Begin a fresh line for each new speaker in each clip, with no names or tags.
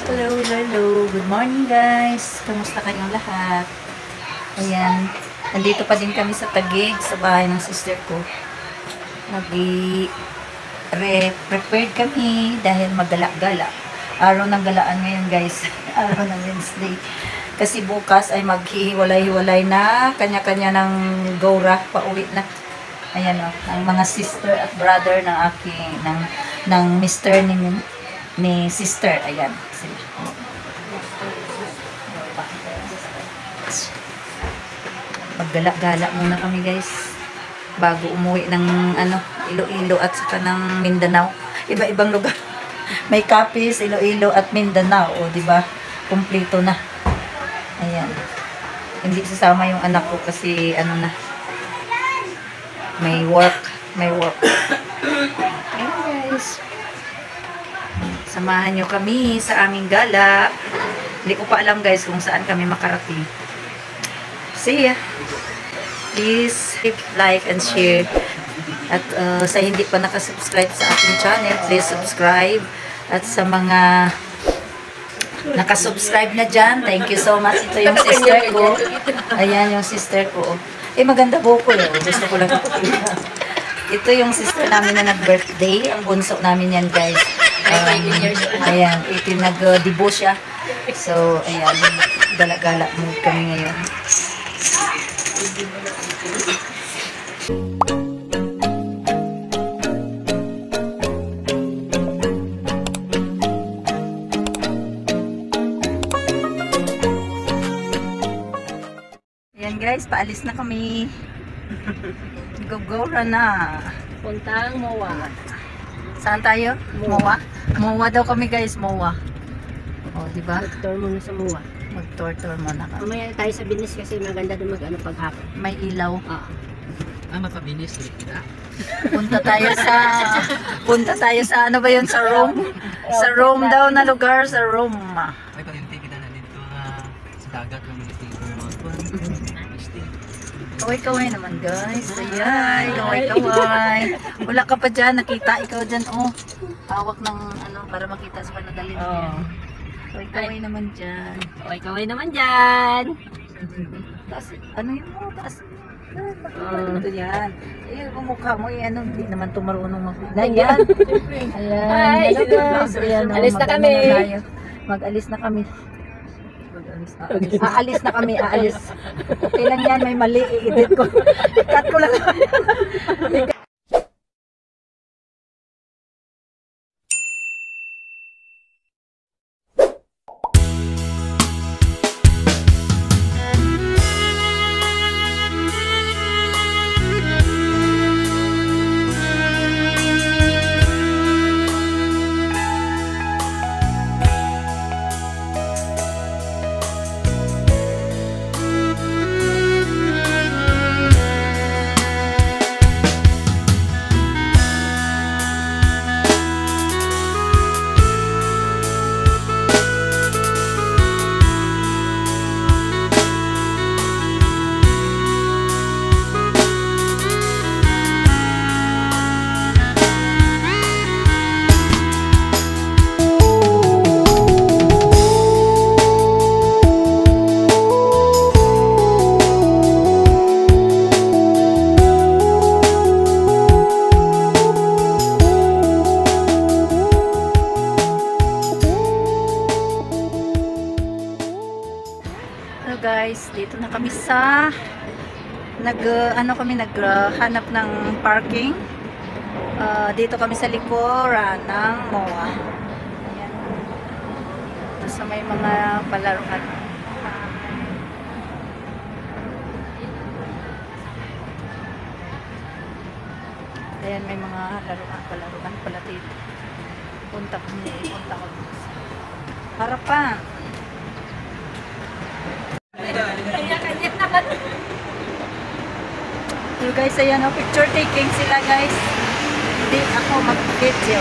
Hello, hello. Good morning guys. Kamusta kayong lahat? Ayan. Nandito pa din kami sa Taguig, sa bahay ng sister ko. Prepared kami dahil magala-gala. Araw ng galaan ngayon guys. Araw ng Wednesday. Kasi bukas ay maghihiwalay-hiwalay na. Kanya-kanya ng gora. Pauwi na. Ayan o. Ang mga sister at brother ng aking, ng mister ni sister. Ayan. Maggala-gala muna kami guys bago umuwi ng Iloilo at saka ng Mindanao. Iba-ibang lugar. May Capiz, Iloilo at Mindanao, o di ba? Kumpleto na. Ayan. Hindi sasama yung anak ko kasi na. May work. Ayan guys. Samahan nyo kami sa aming gala. Hindi ko pa alam guys kung saan kami makarating. See ya! Please like and share. At sa hindi pa nakasubscribe sa aking channel, please subscribe. At sa mga nakasubscribe na dyan, thank you so much. Ito yung sister ko. Ayan yung sister ko. Maganda buko yun. Gusto ko lang ipakita. Ito yung sister namin na nag-birthday. Ang bunso namin yan guys. Ayan, nag-debo siya. So, ayan, gala-gala mood kami ngayon. Ayan guys, paalis na kami. Gogora na.
Puntang MOA.
Saan tayo? MOA? MOA daw kami guys, MOA. O, diba?
Mag-tour muna sa MOA.
Mag-tour muna kami.
Mamaya tayo sa Binis kasi maganda doon paghapon.
May ilaw.
Mapabinis ulit kita.
Punta tayo sa ano ba yun? Sa Rome. Sa Rome daw na lugar. Sa Rome.
Ay, palinti kita na dito sa dagat ng Ministry.
Kaway-kaway naman guys. Ayan. Kaway-kaway. Wala ka pa dyan. Nakita ikaw dyan. Oh. Hawak ng para makita sa panadalin niya. Kaway-kaway naman dyan.
Kaway-kaway naman dyan.
Taas. Ano yun mo? Taas. Ito yan. Kung mukha mo, hindi naman ito marunong mag-vlog. Ayan. Ayan. Hello guys. Ayan.
Alis na kami.
Mag-alis na kami. Aalis na kami. Aalis. Okay lang yan. May mali. I-edit ko. I-cut ko lang. Guys, dito na kami sa naghanap ng parking. Dito kami sa likuran ng MOA. Ayan. Tapos may mga palaruan. Ayan, may mga palaruan pala dito. Punta ko. Harapan. So guys, ayan picture taking sila guys. Hindi ako mag-video.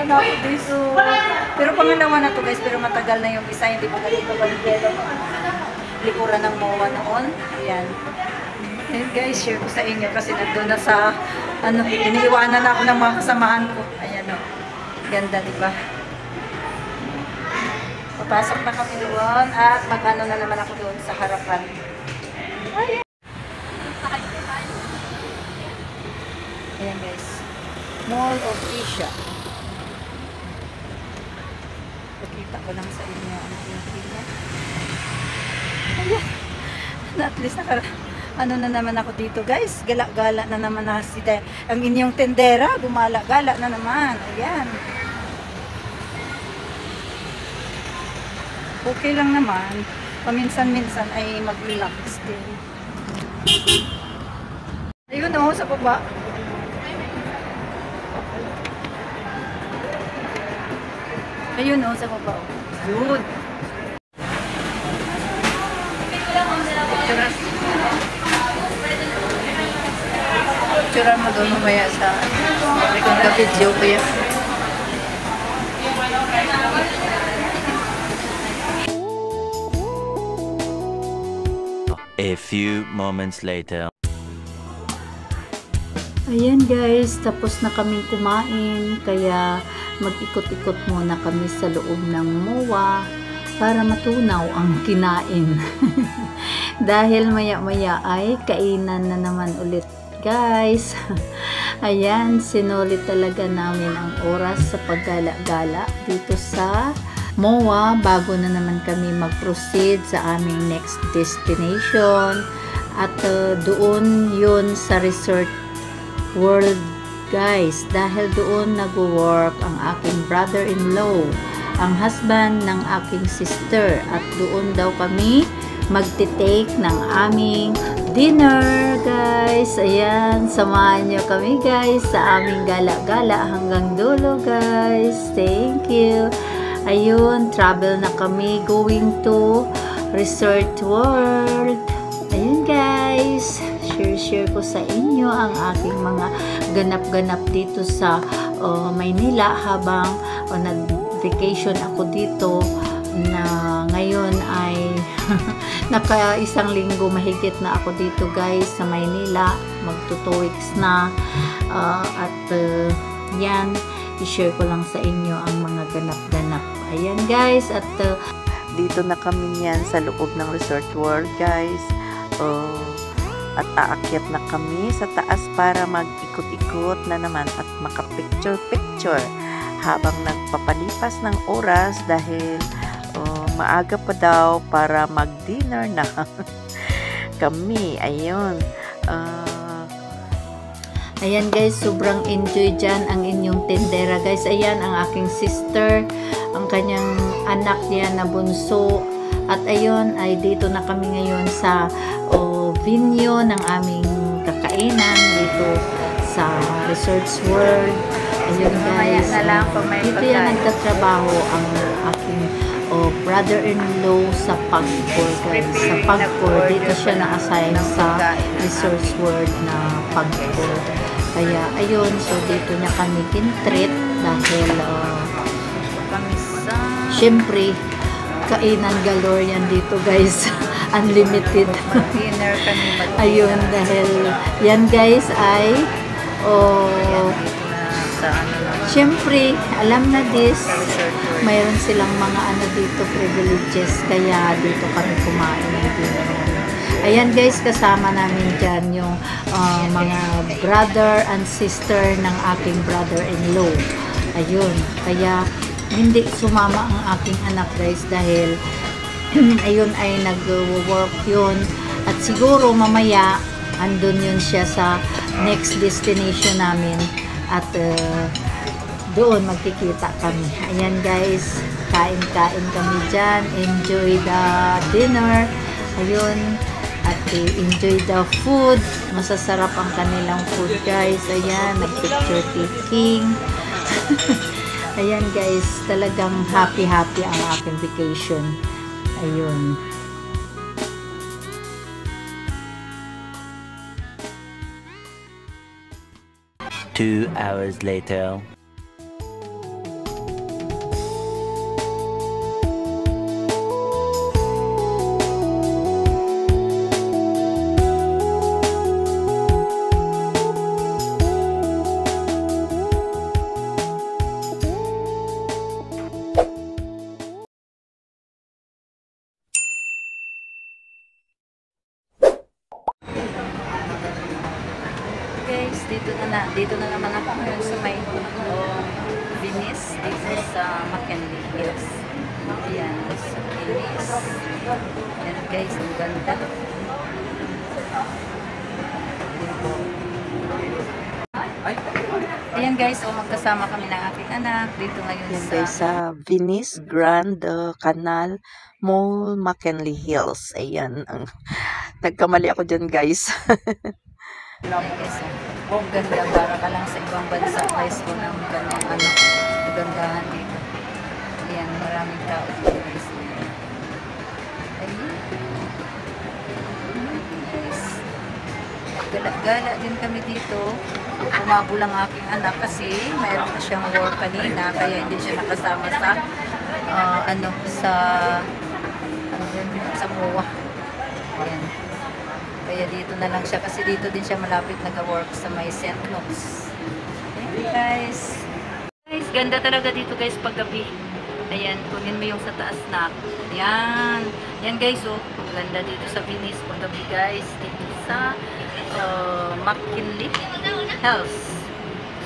na ako dito. Pero pangalawa na to guys, pero matagal na yung isa, hindi pa ganito baligero. Likuran ng MOA noon. Ayan. And guys, share ko sa inyo kasi nandun na sa, iniiwanan na ako ng mga kasamahan ko. Ayan o. Ganda, diba? Papasok na kami doon at mag-ano na naman ako doon sa harapan. Ayan. Ayan guys. Mall of Asia. Pakita ko lang sa inyo ang pinakita. Ayan. At least ano na naman ako dito guys. Gala-gala na naman na ang inyong tendera. Gumala-gala na naman. Ayan. Okay lang naman. Paminsan-minsan ay mag-relax din. Ayun o, sa baba. Ayun o, sa baba. Yun. Picture mo doon mamaya sa rekong ka-video ko yan.
A few moments later.
Ayan guys, tapos na kaming kumain, kaya mag-ikot-ikot muna kami sa loob ng MOA para matunaw ang kinain. Dahil maya-maya ay kainan na naman ulit guys. Ayan, sinulit talaga namin ang oras sa paggala-gala dito sa MOA bago na naman kami mag-proceed sa aming next destination. At doon yun sa Resort World guys, dahil doon nag-work ang aking brother-in-law, ang husband ng aking sister, at doon daw kami magte-take ng aming dinner guys. Ayan, samahan nyo kami guys sa aming gala-gala hanggang dulo guys. Thank you. Ayun, travel na kami going to Resort World. Ayun guys, share ko sa inyo ang aking mga ganap-ganap dito sa Maynila habang nag-vacation ako dito, na ngayon ay naka isang linggo mahigit na ako dito guys sa Maynila, magto 2 weeks na. Yan, i-share ko lang sa inyo ang mga ganap-ganap. Ayan guys, at dito na kami yan sa loob ng Resort World guys. At aakyat na kami sa taas para mag-ikot-ikot na naman at makapicture-picture habang nagpapalipas ng oras dahil maaga pa daw para mag-dinner na kami. Ayun. Ayan guys, sobrang enjoy dyan ang inyong tendera guys. Ayan ang aking sister, ang kanyang anak niya na bunso. At ayun, ay dito na kami ngayon sa venue ng aming kakainan dito sa Resorts World. Ayun guys, dito yan nagtatrabaho ang aking brother-in-law sa Pagcor guys. Sa Pagcor, dito siya na-assign sa Resorts World na Pagcor. Kaya ayun, so dito niya kami kintreat dahil syempre kainan galore yan dito guys. Unlimited. Ayun, dahil yan guys ay syempre alam na this, mayroon silang mga dito privileges, kaya dito kami kumain ng dinner. Ayan guys, kasama namin dyan yung mga brother and sister ng aking brother-in-law. Ayun, kaya hindi sumama ang aking anak guys dahil ayun ay nag-work yun, at siguro mamaya andun yun siya sa next destination namin, at doon magkikita kami. Ayan guys, kain-kain kami dyan, enjoy the dinner. Ayun, at enjoy the food. Masasarap ang kanilang food guys. Ayan, nag-picture taking. Ayan guys, talagang happy-happy ang aking vacation. Ayun.
Two hours later.
Dito na naman ako ngayon sa may Venice. Dito sa McKinley Hills. Ayan, sa Venice. Ayan guys, ang ganda. Ayan guys, so magkasama kami ng aking anak dito ngayon
Yan
sa
guys, sa Venice Grand Canal Mall, McKinley Hills. Ayan, nagkamali ako dyan guys.
Ayan guys, oh, ang ganda, para ka lang sa ibang bansa guys ko ng kanyang kagandahan dito. Ayan, maraming tao dito guys. Ayun. Guys, gala-gala din kami dito. Umabo lang aking anak kasi mayroon na siyang work kanina kaya hindi siya nakasama sa sa MOA. Ayan. Kaya dito na lang siya kasi dito din siya malapit nag-work sa may St. Luke's. Ayan guys. Guys, ganda talaga dito guys paggabi. Ayan, kunin mo yung sa taas na. Ayan. Ayan guys, oh. Ganda dito sa Venice paggabi guys. Dito sa McKinley Hills.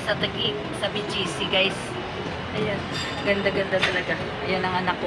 Sa Taguig, sa BGC guys. Ayan. Ganda-ganda talaga. Ayan ang anak ko.